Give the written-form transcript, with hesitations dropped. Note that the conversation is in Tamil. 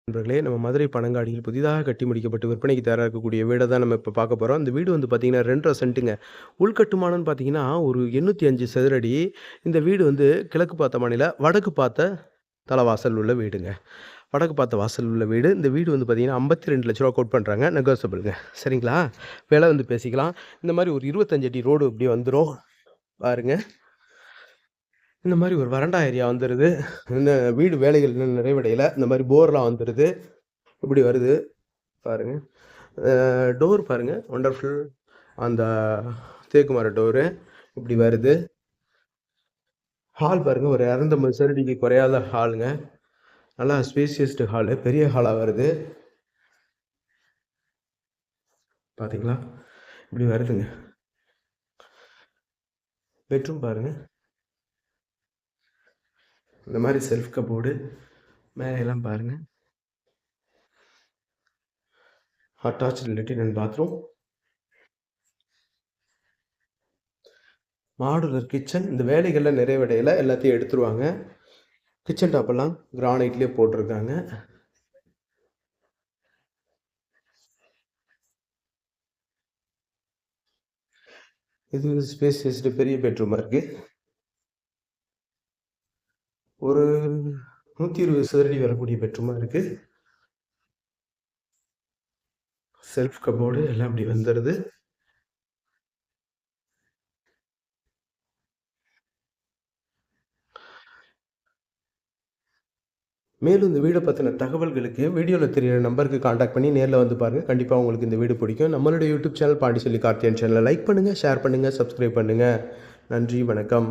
நண்பர்களே, நம்ம மதுரை பனங்காடியில் புதிதாக கட்டி முடிக்கப்பட்டு விற்பனைக்கு தயாரா இருக்கக்கூடிய வீட தான் நம்ம இப்ப பார்க்க போறோம். அந்த வீடு வந்து பார்த்தீங்கன்னா 2 1/2 சென்ட்டுங்க. உள்கட்டுமானம்னு பார்த்தீங்கன்னா, ஒரு 805 சதுர அடி. இந்த வீடு வந்து கிழக்கு பார்த்த மாநில, வடக்கு பார்த்த தலவாசல் உள்ள வீடுங்க. வடக்கு பார்த்த வாசல் உள்ள வீடு. இந்த வீடு வந்து பார்த்தீங்கன்னா, ரூ. 52,00,000 கோட் பண்றாங்க. நெகோசியபிள்ங்க. சரிங்களா? விலை வந்து பேசிக்கலாம். இந்த மாரி ஒரு 25 அடி ரோடு இப்படி வந்துரும். பாருங்க. இந்த மாரி ஒரு வராண்டா ஏரியா வந்துருது. இந்த வீடு வேலைகள் இன்னும் நிறைவடையல. இந்த மாரி போர்லாம் வந்துருது. இப்படி வருது. பாருங்க. டோர் பாருங்க. வண்டர்ஃபுல். அந்த தேக்கு மர டோரு. இப்படி வருது. ஹால் பாருங்க. ஒரு 250 சதுரடிக்கு குறையாத ஹாலுங்க. நல்லா ஸ்பேசியஸ்டு ஹாலு. பெரிய ஹாலா வருது. பார்த்தீங்களா? இப்படி வருதுங்க. பெட்ரூம் பாருங்க. இந்த மாரி செல்ஃப் கப்போர்டு. மேலையெல்லாம் பாருங்க. Attached latrine and bathroom. Modular kitchen. இந்த வேலைகள்லாம் நிறைவடையல. எல்லாத்தையும் எடுத்துருவாங்க. கிச்சன் டாப்பெல்லாம் கிரானைட்லயே போட்டிருக்காங்க. இது ஸ்பேசியஸ்டு பெரிய பெட்ரூமா இருக்கு. ஒரு 120 சதுரடி வரக்கூடிய பெட்ரூமா இருக்கு. செல்ஃப் கப்போர்டு எல்லாம் இப்படி வந்துருது. மேலும் இந்த வீட பத்தின தகவல்களுக்கு வீடியோல தெரியிற நம்பருக்கு கான்டாக்ட் பண்ணி நேர்ல வந்து பாருங்க. கண்டிப்பா உங்களுக்கு இந்த வீடு பிடிக்கும். நம்மளுடைய யூடியூப் சேனல் பாண்டிச்செல்வி கார்த்தியன் சேனல லைக் பண்ணுங்க, ஷேர் பண்ணுங்க, சப்ஸ்கிரைப் பண்ணுங்க. நன்றி, வணக்கம்.